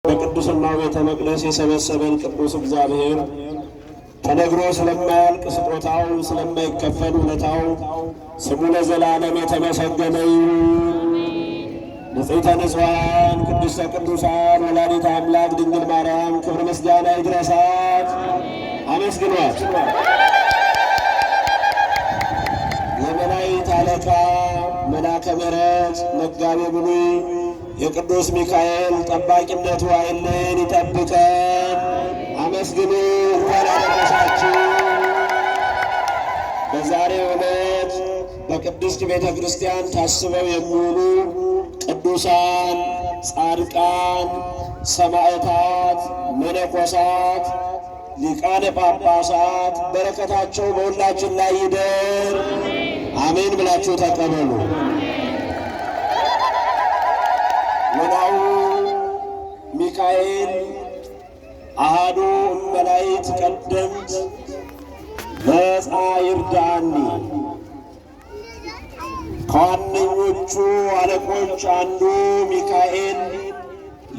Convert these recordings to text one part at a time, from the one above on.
በቅዱስናው ቤተ መቅደስ የሰበሰበን ቅዱስ እግዚአብሔር ተነግሮ ስለማያልቅ ስጦታው ስለማይከፈል ውለታው ስሙ ለዘላለም የተመሰገነ ይሁን። ንጽሕተ ንጹሐን ቅድስተ ቅዱሳን ወላዲተ አምላክ ድንግል ማርያም ክብር ምስጋና ይድረሳት። አመስግኗት። የመላእክት አለቃ መልአከ ምሕረት መጋቤ ብሉይ የቅዱስ ሚካኤል ጠባቂነቱ አይለየን፣ ይጠብቀን። አመስግኑ። እንኳን አደረሳችሁ። በዛሬው ዕለት በቅድስት ቤተ ክርስቲያን ታስበው የሚውሉ ቅዱሳን፣ ጻድቃን፣ ሰማዕታት፣ መነኮሳት፣ ሊቃነ ጳጳሳት በረከታቸው በሁላችን ላይ ይደር። አሜን ብላችሁ ተቀበሉ። ወናሁ ሚካኤል አሃዱ እመላእክት ቀደምት መጻ ይርዳኒ። ከዋነኞቹ አለቆች አንዱ ሚካኤል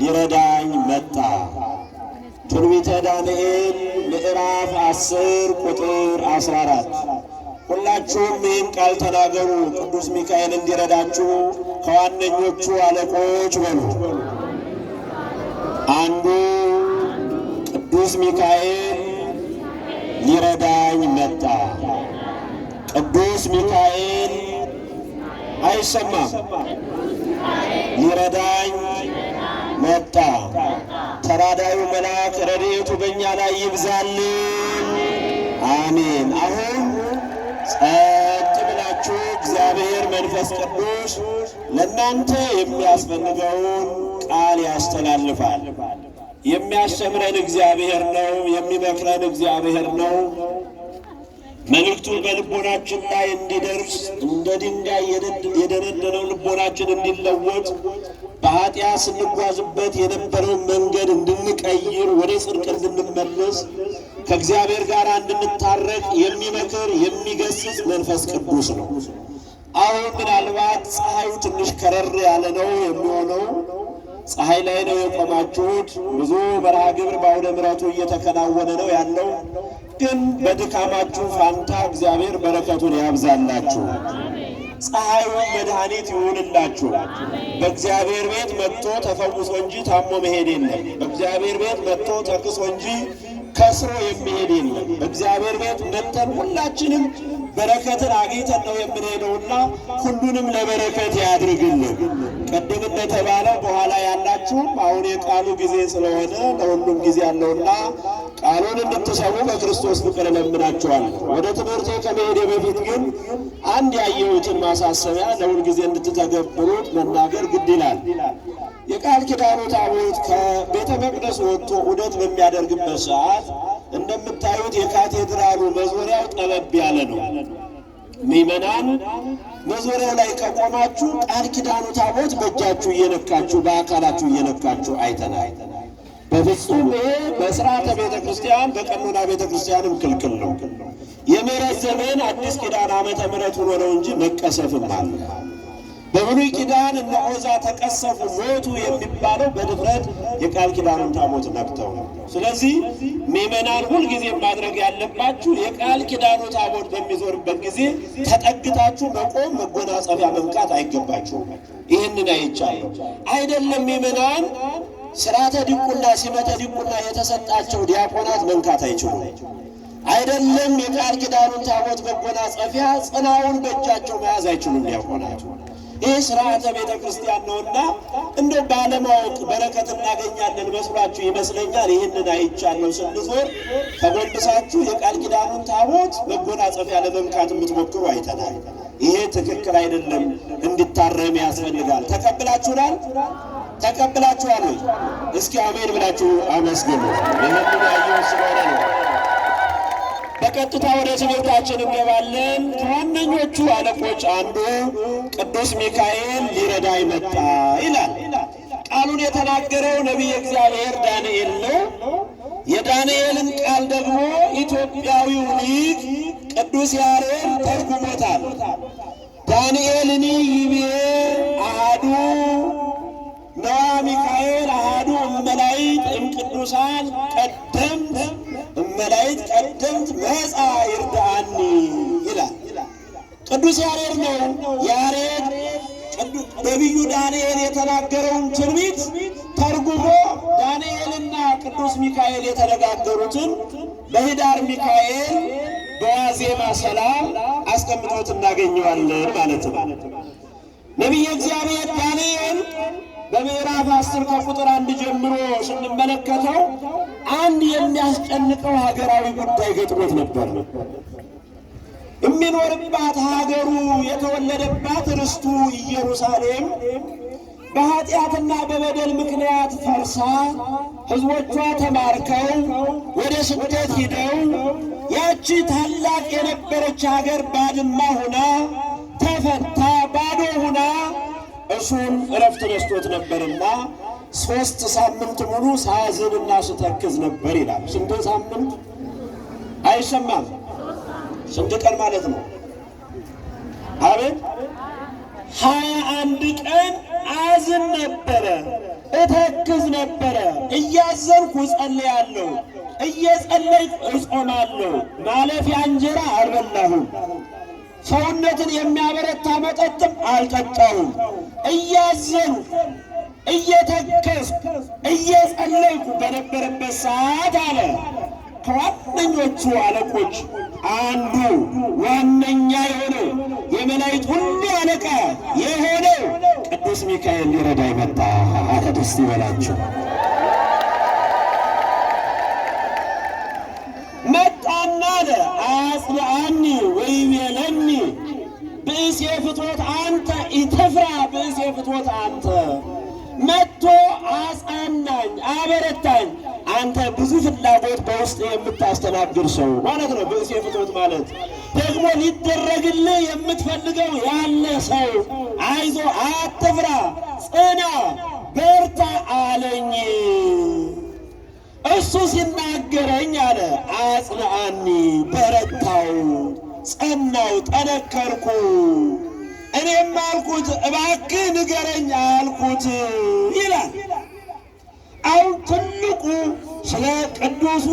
ሊረዳኝ መጣ። ትንቢተ ዳንኤል ምዕራፍ 10 ቁጥር 14። ሁላችሁም ይህን ቃል ተናገሩ። ቅዱስ ሚካኤል እንዲረዳችሁ ከዋነኞቹ አለቆች በሉ። አንዱ ቅዱስ ሚካኤል ሊረዳኝ መጣ። ቅዱስ ሚካኤል አይሰማም። ሊረዳኝ መጣ። ተራዳዩ መልአክ ረድኤቱ በእኛ ላይ ይብዛልን። አሜን። አሁን ጸጥ ብላችሁ እግዚአብሔር መንፈስ ቅዱስ ለእናንተ የሚያስፈልገውን ቃል ያስተላልፋል። የሚያስተምረን እግዚአብሔር ነው። የሚመክረን እግዚአብሔር ነው። መልእክቱ በልቦናችን ላይ እንዲደርስ እንደ ድንጋይ የደነደነው ልቦናችን እንዲለወጥ በኃጢአት ስንጓዝበት የነበረውን መንገድ እንድንቀይር ወደ ጽድቅ እንድንመለስ ከእግዚአብሔር ጋር እንድንታረቅ የሚመክር የሚገስጽ መንፈስ ቅዱስ ነው። አሁን ምናልባት ፀሐዩ ትንሽ ከረር ያለ ነው የሚሆነው። ፀሐይ ላይ ነው የቆማችሁት። ብዙ መርሃ ግብር በአውደ ምሕረቱ እየተከናወነ ነው ያለው። ግን በድካማችሁ ፋንታ እግዚአብሔር በረከቱን ያብዛላችሁ። ፀሐዩ መድኃኒት ይሁንላችሁ። በእግዚአብሔር ቤት መጥቶ ተፈውሶ እንጂ ታሞ መሄድ የለም። በእግዚአብሔር ቤት መጥቶ ተክሶ እንጂ ከስሮ የሚሄድ የለም። በእግዚአብሔር ቤት መጥተን ሁላችንም በረከትን አግኝተን ነው የምንሄደውና ሁሉንም ለበረከት ያድርግልን። ቅድም እንደተባለ በኋላ ያላችሁም አሁን የቃሉ ጊዜ ስለሆነ ለሁሉም ጊዜ ያለውና ቃሉን እንድትሰሙ በክርስቶስ ፍቅር እለምናችኋለሁ። ወደ ትምህርቴ ከመሄዴ በፊት ግን አንድ ያየሁትን ማሳሰቢያ ለሁል ጊዜ እንድትተገብሩት መናገር ግድ ይላል። የቃል ኪዳኑ ታቦት ከቤተ መቅደስ ወጥቶ ዑደት በሚያደርግበት ሰዓት እንደምታዩት የካቴድራሉ መዞሪያው ጠበብ ያለ ነው። ምእመናን መዞሪያው ላይ ከቆማችሁ ቃል ኪዳኑ ታቦት በእጃችሁ እየነካችሁ በአካላችሁ እየነካችሁ አይተናል። በፍጹም ይሄ በሥርዓተ ቤተ ክርስቲያን በቀኖና ቤተ ክርስቲያንም ክልክል ነው። የምሕረት ዘመን አዲስ ኪዳን ዓመተ ምሕረት ሆኖ ነው እንጂ መቀሰፍም አለ። በብሉይ ኪዳን እነ ዖዛ ተቀሰፉ ሞቱ የሚባለው በድፍረት የቃል ኪዳኑን ታቦት ነክተው ነው። ስለዚህ ምእመናን ሁልጊዜ ማድረግ ያለባችሁ የቃል ኪዳኑ ታቦት በሚዞርበት ጊዜ ተጠግታችሁ መቆም፣ መጎናጸፊያ መንካት አይገባችሁም። ይህንን አይቻለሁ። አይደለም ምእመናን ሥርዓተ ዲቁና ሲመተ ዲቁና የተሰጣቸው ዲያቆናት መንካት አይችሉም። አይደለም የቃል ኪዳኑን ታቦት መጎናጸፊያ ጽናውን በእጃቸው መያዝ አይችሉም ዲያቆናቱ። ይህ ሥርዓተ ቤተ ክርስቲያን ነውና እንደ ባለማወቅ በረከት እናገኛለን መስሏችሁ ይመስለኛል። ይህንን አይቻለሁ። ስንዞር ተጎንብሳችሁ የቃል ኪዳኑን ታቦት መጎናጸፊያ ለመንካት የምትሞክሩ አይተናል። ይሄ ትክክል አይደለም፣ እንዲታረም ያስፈልጋል። ተቀብላችሁናል? ተቀብላችኋል? እስኪ አሜን ብላችሁ አመስግኑ። ይህንን ያየው ስለሆነ ነው። በቀጥታ ወደ ትምህርታችን እንገባለን። ከዋነኞቹ አለቆች አንዱ ቅዱስ ሚካኤል ሊረዳኝ መጣ ይላል። ቃሉን የተናገረው ነቢየ እግዚአብሔር ዳንኤል ነው። የዳንኤልን ቃል ደግሞ ኢትዮጵያዊው ሊቅ ቅዱስ ያሬድ ተርጉሞታል። ዳንኤልኒ ይቤ አሃዱ ነዋ ሚካኤል አሃዱ እመላእክት እምቅዱሳን ቀደምት እመላእክት ቀደምት መጻ ይርዳአኒ ይላል ቅዱስ ያሬድ ነው። ያሬድ ነቢዩ ዳንኤል የተናገረውን ትንቢት ተርጉሞ ዳንኤልና ቅዱስ ሚካኤል የተነጋገሩትን በኅዳር ሚካኤል በዋዜማ ሰላም አስቀምጦት እናገኘዋለን ማለት ነው። ነቢየ እግዚአብሔር ዳንኤል በምዕራፍ 10 ከቁጥር 1 ጀምሮ ስንመለከተው አንድ የሚያስጨንቀው ሀገራዊ ጉዳይ ገጥሞት ነበር። የሚኖርባት ሀገሩ የተወለደባት ርስቱ ኢየሩሳሌም በኃጢአትና በበደል ምክንያት ፈርሳ ሕዝቦቿ ተማርከው ወደ ስደት ሂደው ያቺ ታላቅ የነበረች ሀገር ባድማ ሆና ተፈታ ባዶ ሆና እሱን እረፍት ነስቶት ነበርና 3 ሳምንት ሙሉ ሳዝንና ስተክዝ ነበር ይላል። ስንት ሳምንት አይሰማም? ስንት ቀን ማለት ነው? አቤት 21 ቀን አዝን ነበረ፣ እተክዝ ነበረ። እያዘንኩ እጸልያለሁ፣ እየጸለይኩ እጾማለሁ። ማለፊያ እንጀራ አልበላሁም፣ ሰውነትን የሚያበረታ መጠጥም አልጠጣሁም። እያዘንኩ እየተከዝኩ እየጸለይኩ በነበረበት ሰዓት አለ ከዋነኞቹ አለቆች አንዱ ዋነኛ የሆነው የመላእክት ሁሉ አለቃ የሆነው ቅዱስ ሚካኤል ሊረዳኝ መጣ። ደስ ይበላችሁ። መጣና አጽንዓኒ ወይቤለኒ ብእሴ ፍትወት አንተ ኢትፍራ ብእሴ ፍትወት አንተ። መጥቶ አጽናናኝ፣ አበረታኝ። አንተ ብዙ ፍላጎት በውስጥ የምታስተናግድ ሰው ማለት ነው። ብእሴ ፍትወት ማለት ደግሞ ሊደረግልህ የምትፈልገው ያለ ሰው። አይዞ፣ አትፍራ፣ ጽና፣ በርታ አለኝ። እሱ ሲናገረኝ አለ አጽንዓኒ፣ በረታው፣ ጸናው፣ ጠነከርኩ። እኔም አልኩት እባክህ ንገረኝ አልኩት ይላል። አሁን ትልቁ ስለ ቅዱሱ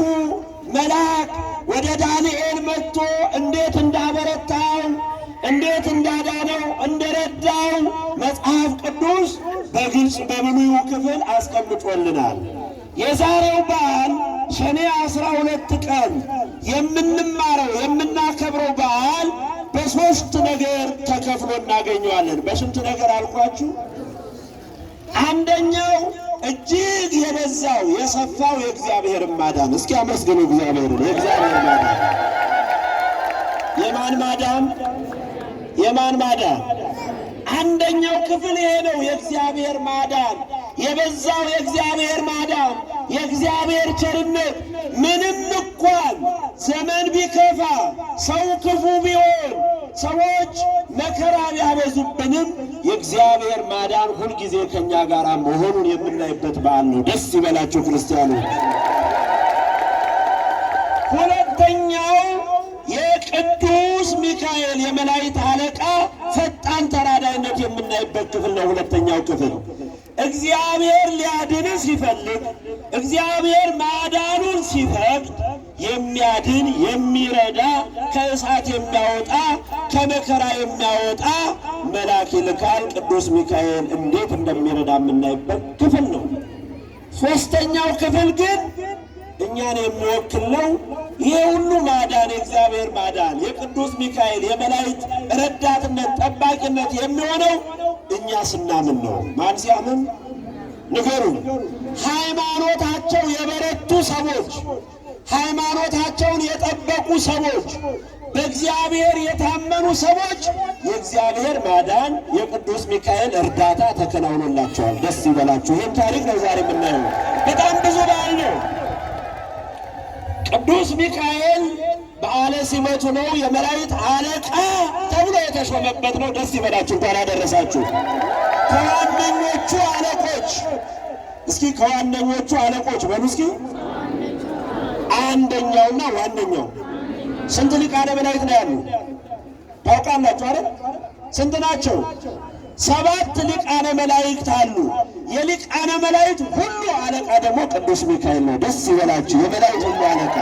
መልአክ ወደ ዳንኤል መጥቶ እንዴት እንዳበረታው እንዴት እንዳዳነው እንደረዳው መጽሐፍ ቅዱስ በግልጽ በብሉዩ ክፍል አስቀምጦልናል። የዛሬው በዓል ሰኔ 12 ቀን የምንማረው የምናከብረው በዓል በሶስት ነገር ተከፍሎ እናገኘዋለን። በስንት ነገር አልኳችሁ? አንደኛው እጅግ የበዛው የሰፋው የእግዚአብሔር ማዳን። እስኪ አመስግኑ እግዚአብሔርን። የእግዚአብሔር ማዳን የማን ማዳን? የማን ማዳን? አንደኛው ክፍል ይሄ ነው። የእግዚአብሔር ማዳን የበዛው የእግዚአብሔር ማዳን፣ የእግዚአብሔር ቸርነት። ምንም እንኳን ዘመን ቢከፋ ሰው ክፉ ቢሆን ሰዎች መከራ ቢያበዙብንም የእግዚአብሔር ማዳን ሁልጊዜ ከእኛ ጋር መሆኑን የምናይበት በዓል ነው። ደስ ይበላችሁ ክርስቲያኖች። ሁለተኛው የቅዱስ ሚካኤል የመላእክት አለቃ ፈጣን ተራዳይነት የምናይበት ክፍል ነው። ሁለተኛው ክፍል እግዚአብሔር ሊያድን ሲፈልግ፣ እግዚአብሔር ማዳኑን ሲፈቅድ የሚያድን የሚረዳ ከእሳት የሚያወጣ ከመከራ የሚያወጣ መልአክ ይልካል። ቅዱስ ሚካኤል እንዴት እንደሚረዳ የምናይበት ክፍል ነው። ሦስተኛው ክፍል ግን እኛን የሚወክል ነው። ይህ ሁሉ ማዳን የእግዚአብሔር ማዳን የቅዱስ ሚካኤል የመላእክት ረዳትነት ጠባቂነት የሚሆነው እኛ ስናምን ነው። ማን ሲያምን? ንገሩን። ሃይማኖታቸው የበረቱ ሰዎች፣ ሃይማኖታቸውን የጠበቁ ሰዎች፣ በእግዚአብሔር የታመኑ ሰዎች የእግዚአብሔር ማዳን የቅዱስ ሚካኤል እርዳታ ተከናውኖላቸዋል። ደስ ይበላችሁ። ይህም ታሪክ ነው ዛሬ የምናየው። በጣም ብዙ በዓል ነው። ቅዱስ ሚካኤል በዓለ ሲመቱ ነው። የመላእክት አለቃ ተብሎ የተሾመበት ነው። ደስ ይበላችሁ። እንኳን አደረሳችሁ። ከዋነኞቹ አለቆች እስኪ ከዋነኞቹ አለቆች በሉ እስኪ። አንደኛውና ዋነኛው ስንት ሊቃነ መላእክት ነው ያሉ ታውቃላችሁ አይደል? ስንት ናቸው? 7 ሊቃነ መላእክት አሉ። የሊቃነ መላእክት ሁሉ አለቃ ደግሞ ቅዱስ ሚካኤል ነው። ደስ ይበላችሁ። የመላእክት ሁሉ አለቃ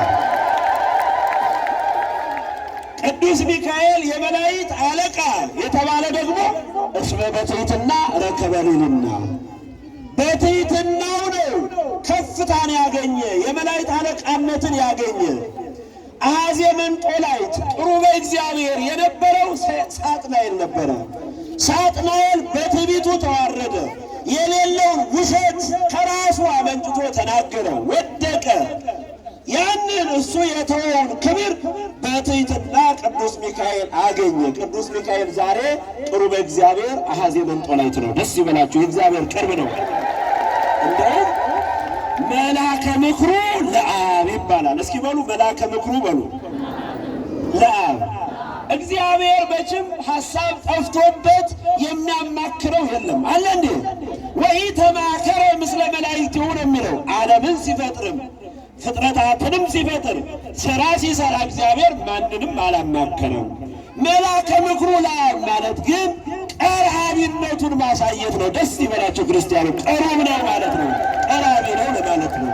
ቅዱስ ሚካኤል የመላእክት አለቃ የተባለ ደግሞ እስመ በትሕትና ረከበ ልዕልና፣ በትሕትናው ነው ከፍታን ያገኘ የመላእክት አለቃነትን ያገኘ። አኀዜ መንጦላዕት ቅሩበ እግዚአብሔር የነበረው ሳጥናኤል ነበረ። ሳጥናኤል በትዕቢቱ ተዋረደ። የሌለውን ውሸት ከራሱ አመንጭቶ ተናገረ፣ ወደቀ። ያንን እሱ የተወውን ክብር በትሕትና ቅዱስ ሚካኤል አገኘ። ቅዱስ ሚካኤል ዛሬ ቅሩበ እግዚአብሔር አኀዜ መንጦላዕት ነው። ደስ ይበላችሁ። የእግዚአብሔር ቅርብ ነው። እንደውም መልአከ ምክሩ ለአብ ይባላል። እስኪ በሉ መልአከ ምክሩ በሉ ለአብ። እግዚአብሔር መቼም ሐሳብ ጠፍቶበት የሚያማክረው የለም አለ እንዴ? ወኢተማከረ ምስለ መላእክቲሁ ነው የሚለው። ዓለምን ሲፈጥርም ፍጥረታትንም ሲፈጥር ሥራ ሲሠራ እግዚአብሔር ማንንም አላማከረም። መልአከ ምክሩ ለአብ ማለት ግን ቀራቢነቱን ማሳየት ነው። ደስ ይበላቸው ክርስቲያኖች፣ ቀሩብ ነው ማለት ነው። ቀራቢ ነው ለማለት ነው።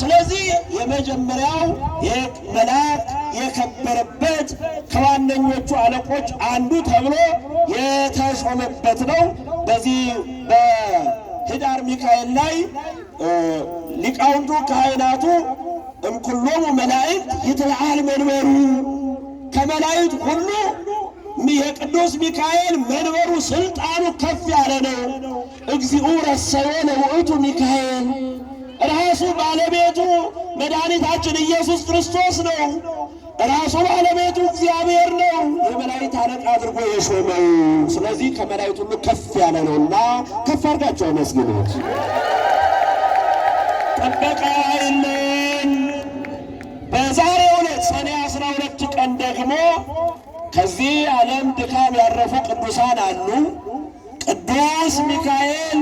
ስለዚህ የመጀመሪያው መልአክ የከበረበት ከዋነኞቹ አለቆች አንዱ ተብሎ የተሾመበት ነው። በዚህ በኅዳር ሚካኤል ላይ ሊቃውንቱ ካህናቱ እምኩሎሙ መላእክት ይትለዓል መንበሩ፣ ከመላእክት ሁሉ የቅዱስ ሚካኤል መንበሩ ስልጣኑ ከፍ ያለ ነው። እግዚኡ ረሰዮ ለውእቱ ሚካኤል፣ ራሱ ባለቤቱ መድኃኒታችን ኢየሱስ ክርስቶስ ነው። ራሱ ባለቤቱ እግዚአብሔር ነው የመላእክት አለቃ አድርጎ የሾመው። ስለዚህ ከመላእክት ሁሉ ከፍ ያለ ነውና ከፍ አድርጋቸው አመስግኑት። ጥበቃ አይለየን። በዛሬው ዕለት ሰኔ 12 ቀን ደግሞ ከዚህ ዓለም ድካም ያረፉ ቅዱሳን አሉ። ቅዱስ ሚካኤል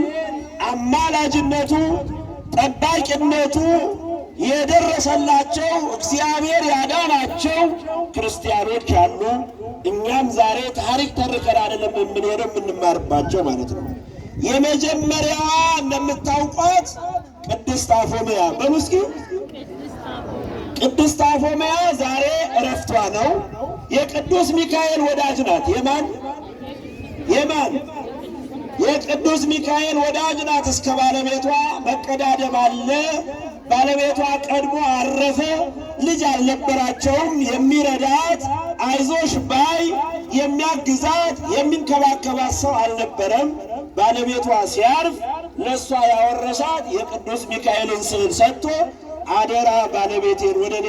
አማላጅነቱ ጠባቂነቱ የደረሰላቸው እግዚአብሔር ያዳናቸው ክርስቲያኖች አሉ። እኛም ዛሬ ታሪክ ተርከን አይደለም የምንሄደው የምንማርባቸው ማለት ነው። የመጀመሪያዋ እንደምታውቋት ቅድስት አፎምያ በሉ እስኪ። ቅድስት አፎምያ ዛሬ እረፍቷ ነው። የቅዱስ ሚካኤል ወዳጅ ናት። የማን የቅዱስ ሚካኤል ወዳጅ ናት። እስከ ባለቤቷ መቀዳደም አለ። ባለቤቷ ቀድሞ አረፈ። ልጅ አልነበራቸውም። የሚረዳት አይዞሽ ባይ የሚያግዛት የሚንከባከባት ሰው አልነበረም። ባለቤቷ ሲያርፍ ለእሷ ያወረሳት የቅዱስ ሚካኤልን ስዕል ሰጥቶ አደራ ባለቤቴን ወደ እኔ